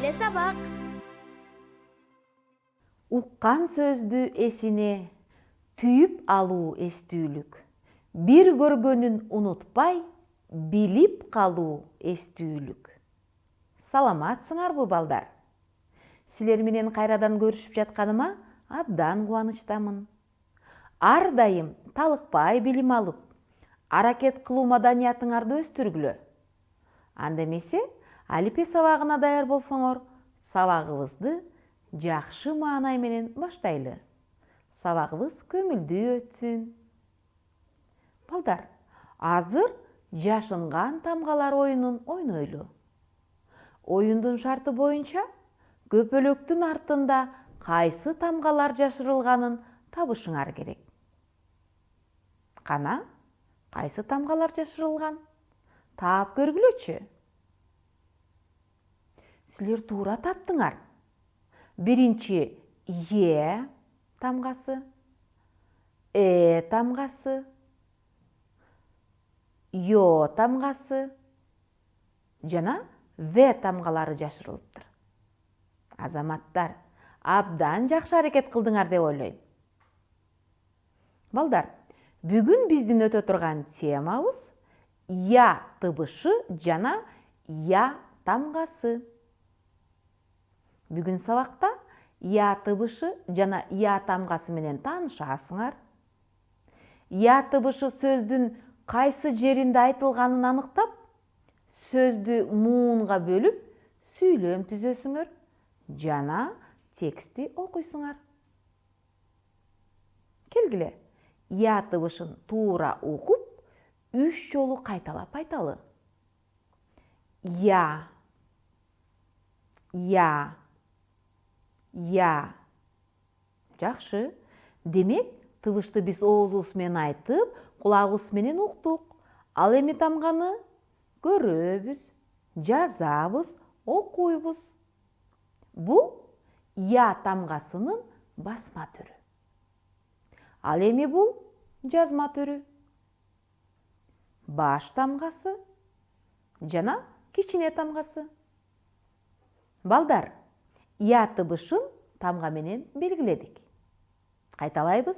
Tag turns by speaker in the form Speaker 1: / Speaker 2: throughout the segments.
Speaker 1: эле сабак.
Speaker 2: Уккан сөздү эсине түйүп алуу эстүүлүк. Бир көргөнүн унутпай, билип калуу эстүүлүк. Саламатсыңарбы, балдар? Силер менен кайрадан көрүшүп жатканыма абдан кубанычтамын. Ар дайым талыкпай билим алып, аракет кылуу маданиятыңарды өстүргүлө. Анда эмесе, алипе сабагына даяр болсоңор, сабагыбызды жакшы маанай менен баштайлы. Сабагыбыз көңүлдүү өтсүн. Балдар, азыр жашынган тамгалар оюнун ойнойлу. Оюндун шарты боюнча көпөлөктүн артында кайсы тамгалар жашырылганын табышыңар керек. Кана, кайсы тамгалар жашырылган? Таап көргүлөчү. Силер туура таптыңар. Биринчи Е тамгасы, тамгасы, Ё тамгасы жана В тамгалары жашырылыптыр. Азаматтар, абдан жакшы аракет кылдыңар деп ойлойм. Балдар, бүгүн биздин өтө турган темабыз Я тыбышы жана Я тамгасы. Бүгүн сабакта Я тыбышы жана Я тамгасы менен таанышасыңар. Я тыбышы сөздүн кайсы жеринде айтылганын аныктап, сөздү муунга бөлүп, сүйлөм түзөсүңөр жана текстти окуйсуңар. Келгиле, Я тыбышын туура угуп, 3 жолу кайталап айталы. Я, Я, Я. Жакшы. Демек, тыбышты биз оозубуз менен айтып, кулагыбыз менен уктук. Ал эми тамганы көрөбүз, жазабыз, окуйбуз. Бул Я тамгасынын басма түрү. Ал эми бул жазма түрү. Баш тамгасы жана кичине тамгасы. Балдар, Я тыбышын тамга менен белгиледик. Кайталайбыз.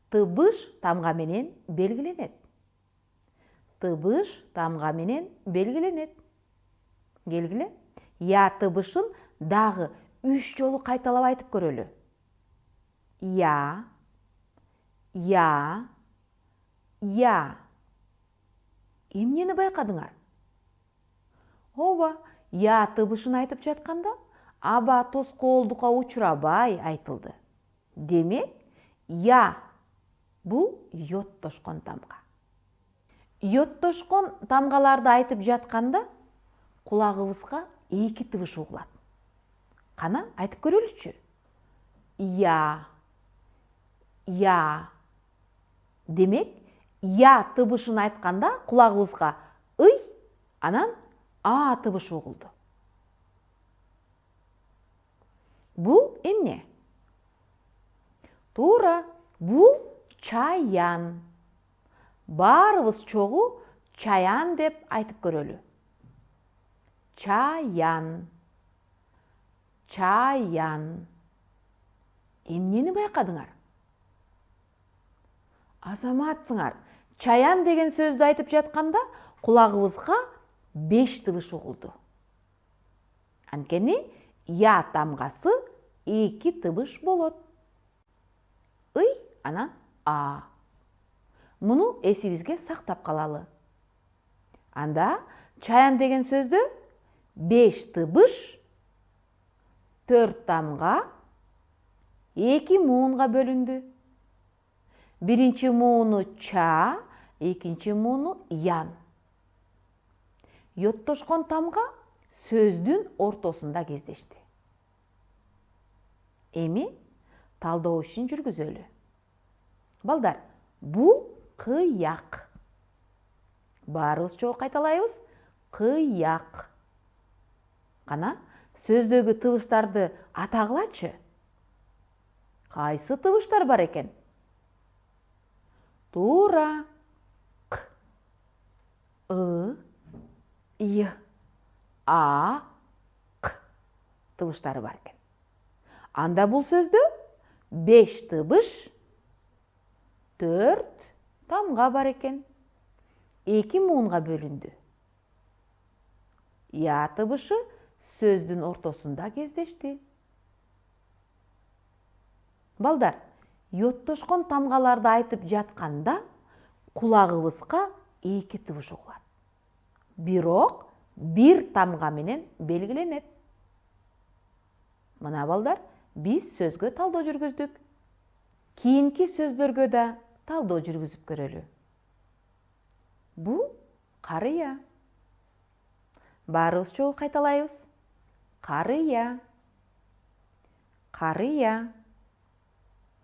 Speaker 2: Тыбыш тамга менен белгиленет. Тыбыш тамга менен белгиленет. Келгиле, Я тыбышын дагы 3 жолу кайталап айтып көрөлү. Я, Я, Я. Эмнени байкадыңар? Ооба, Я тыбышын айтып жатканда аба тоскоолдукка учурабай айтылды. Демек, Я бул йоттошкон тамга. Йоттошкон тамгаларды айтып жатканда кулагыбызга 2 тыбыш угулат. Кана, айтып көрөлүчү. Я, Я. Демек, Я тыбышын айтканда кулагыбызга ый, анан А тыбышы угулду. Бул эмне? Туура, бул чаян. Баарыбыз чогуу чаян деп айтып көрөлү. Чаян. Чаян. Эмнени байкадыңар? Азаматсыңар. Чаян деген сөздү айтып жатканда кулагыбызга 5 тыбыш угулду. Анткени Я тамгасы 2 тыбыш болот. Ый, анан А. Муну эсибизге сактап калалы. Анда чаян деген сөздө 5 тыбыш, 4 тамга, 2 муунга бөлүндү. Биринчи мууну ча, экинчи мууну ян. Йоттошкон тамга сөздүн ортосунда кездешти. Эми талдоо ишин жүргүзөлү. Балдар, бул кыяк. Баарыбыз чогуу кайталайбыз. Кыяк. Кана, сөздөгү тыбыштарды атагылачы. Кайсы тыбыштар бар экен? Туура. К, ы, й, а, к. тыбыштары бар экен. Анда бул сөздө 5 тыбыш 4 тамга бар экен. 2 муунга бөлүндү. Я тыбышы сөздүн ортосунда кездешти. Балдар, йоттошкон тамгаларды айтып жатканда кулагыбызга 2 тыбыш угулат. Бирок бир тамга менен белгиленет. Мына балдар, биз сөзгө талдоо жүргүздүк. Кийинки сөздөргө да талдоо жүргүзүп көрөлү. Бул карыя. Баарыбыз чогуу кайталайбыз. Карыя. Карыя.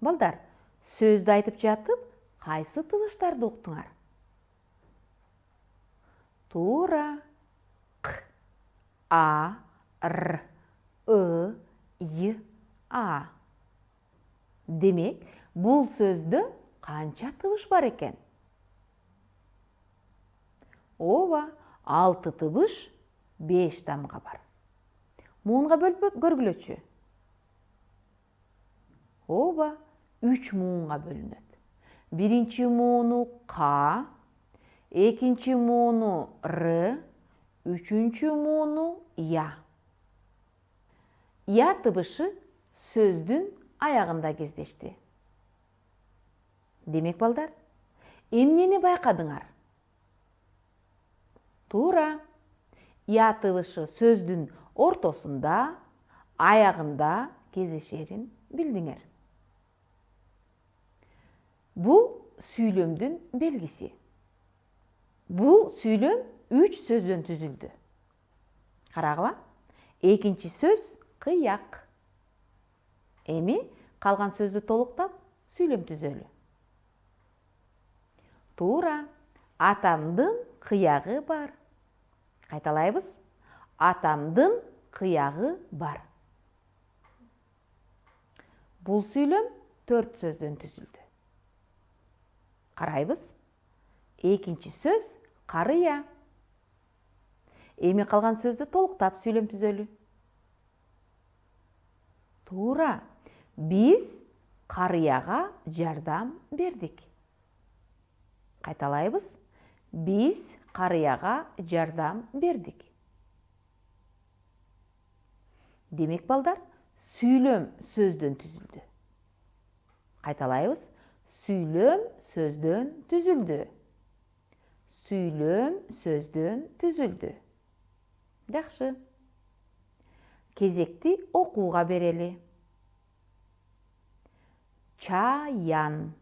Speaker 2: Балдар, сөздү айтып жатып, кайсы тыбыштарды уктуңар? Туура. К, А, Р, И, Y, A. Демек, бул сөздө канча тыбыш бар экен? Ооба, 6 тыбыш 5 тамга бар. Муунга бөлүп көргүлөчү. Ооба, 3 муунга бөлүнөт. Биринчи мууну К, экинчи мууну Р, үчүнчү мууну Я. Я тыбышы сөздүн аягында кездешти. Демек, балдар, эмнени байкадыңар? Туура. Я тыбышы сөздүн ортосунда, аягында кездешерин билдиңер. Бул сүйлөмдүн белгиси. Бул сүйлөм 3 сөздөн түзүлдү. Карагыла, экинчи сөз кыяк. Эми калган сөздү толуктап сүйлөм түзөлү. Туура, атамдын кыягы бар. Кайталайбыз. Атамдын кыягы бар. Бул сүйлөм 4 сөздөн түзүлдү. Карайбыз. Экинчи сөз карыя. Эми калган сөздү толуктап сүйлөм түзөлү. Туура, биз карыяга жардам бердик. Кайталайбыз. Биз карыяга жардам бердик. Демек, балдар, сүйлөм сөздөн түзүлдү. Кайталайбыз. Сүйлөм сөздөн түзүлдү. Сүйлөм сөздөн түзүлдү. Жакшы. Кезекти окууга берели. Чаян,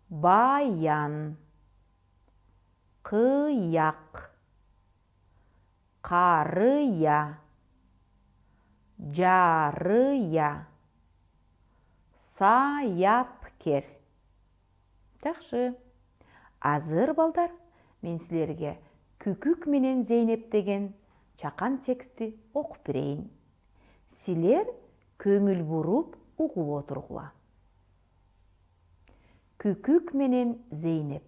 Speaker 2: баян, кыяк, карыя, жарыя, саяпкер. Жакшы. Азыр, балдар, мен силерге Күкүк менен Зейнеп деген чакан тексти окуп берейин. Силер көңүл буруп угуп отургула. Күкүк менен Зейнеп.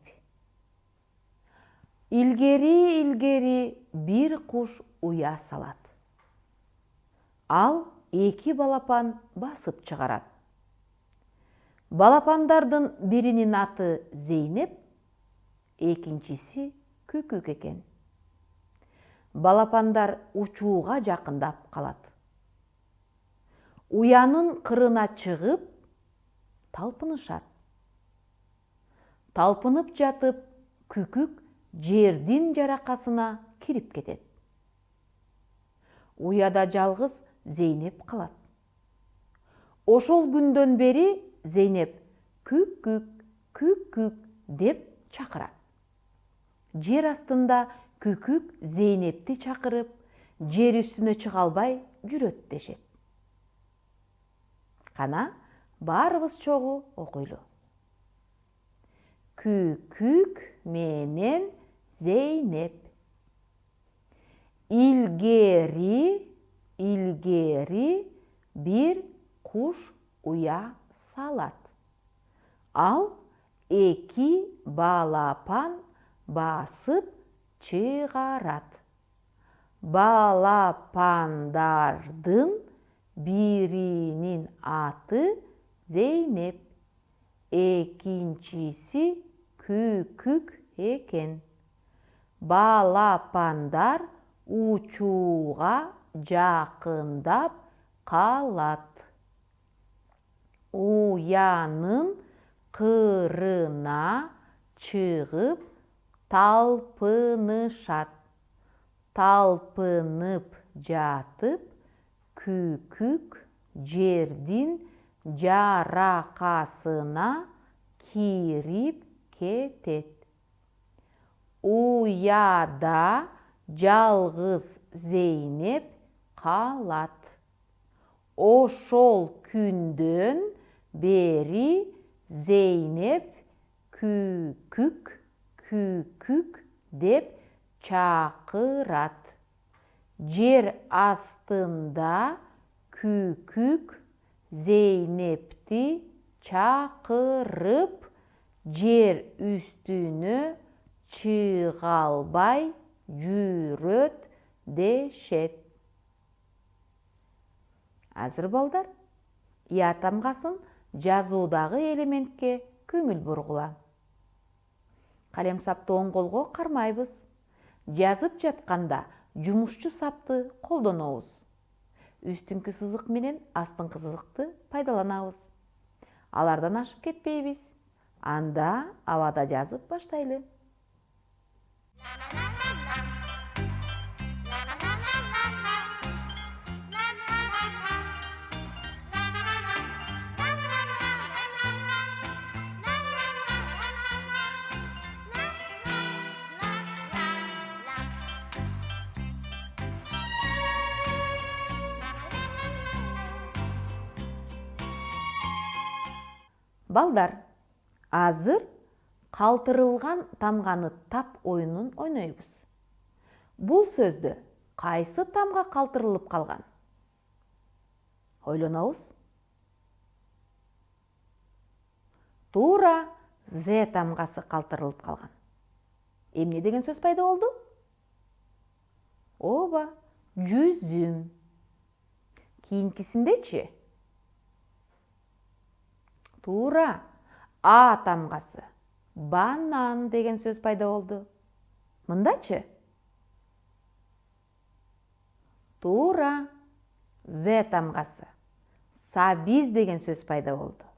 Speaker 2: Илгери бир куш уя салат. Ал 2 балапан басып чыгарат. Балапандардын биринин аты Зейнеп, экинчиси Күкүк экен. Балапандар учууга жакындап калат. Уянын кырына чыгып, талпынышат. Талпынып жатып, Күкүк жердин жаракасына кирип кетет. Уяда жалгыз Зейнеп калат. Ошол күндөн бери Зейнеп Күкүк, Күкүк деп чакырат. Жер астында Күкүк Зейнепти чакырып, жер үстүнө чыга албай жүрөт дешет. Кана, баарыбыз чогуу окуйлу. Күкүк менен Зейнеп. Илгери бир куш уя салат. Ал 2 балапан басып чыгарат. Балапандардын биринин аты Зейнеп, экинчиси Күкүк экен. Балапандар учууга жакындап калат. Уянын кырына чыгып талпынышат. Талпынып жатып, Күкүк жердин жаракасына кирип кетет. Уяда жалгыз Зейнеп калат. Ошол күндөн бери Зейнеп Күкүк, Күкүк деп чакырат. Жер астында Күкүк Зейнепти чакырып, жер үстүнө чыга албай жүрөт дешет. Азыр балдар, Я тамгасын жазуудагы элементке көңүл бургула. Калем сапты оң колго кармайбыз. Жазып жатканда жумушчу сапты колдонобуз. Үстүңкү сызык менен астыңкы сызыкты пайдаланабыз. Алардан ашып кетпейбиз. Анда абада жазып баштайлы. Балдар, азыр калтырылган тамганы тап оюнун ойнойбуз. Бул сөздө кайсы тамга калтырылып калган? Ойлонобуз. Туура, З тамгасы калтырылып калган. Эмне деген сөз пайда болду? Ооба, жүзүм. Кийинкисиндечи? Туура, А тамгасы, банан деген сөз пайда болду. Мындачы? Туура, З тамгасы, сабиз деген сөз пайда болду.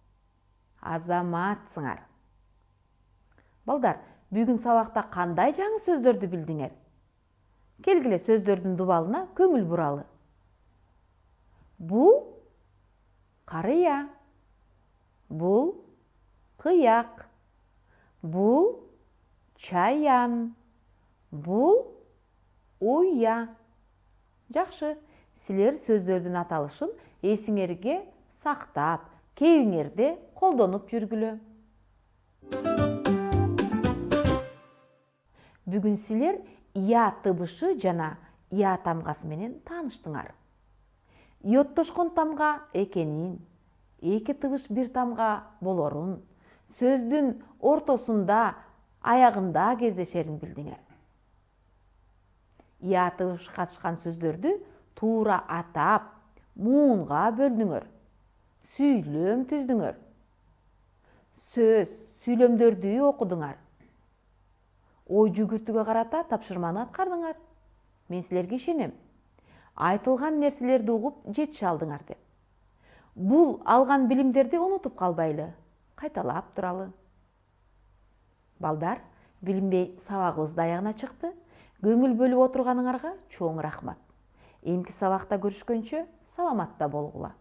Speaker 2: Азаматсыңар. Балдар, бүгүн сабакта кандай жаңы сөздөрдү билдиңер? Келгиле сөздөрдүн дубалына көңүл буралы. Бул карыя. Бул кыяк. Бул чаян. Бул уя. Жакшы, силер сөздөрдүн аталышын эсиңерге сактап, кийиңерде колдонуп жүргүлө. Бүгүн силер Я тыбышы жана Я тамгасы менен тааныштыңар. Йоттошкон тамга экенин, эки тыбыш бир тамга болорун, сөздүн ортосунда, аягында кездешерин билдиңер. Я тыбыш катышкан сөздөрдү туура атап, муунга бөлдүңөр. Сүйлөм түздүңөр. Сөз, сүйлөмдөрдү окудуңар. Ой жүгүртүүгө карата тапшырманы аткардыңар. Мен силерге ишенем. Айтылган нерселерди угуп жетише алдыңар деп. Бул алган билимдерди унутуп калбайлы, кайталап туралы. Балдар, билинбей сабагыбыз аягына чыкты. Көңүл бөлүп отурганыңарга чоң рахмат. Эмки сабакта көрүшкөнчө саламатта болгула.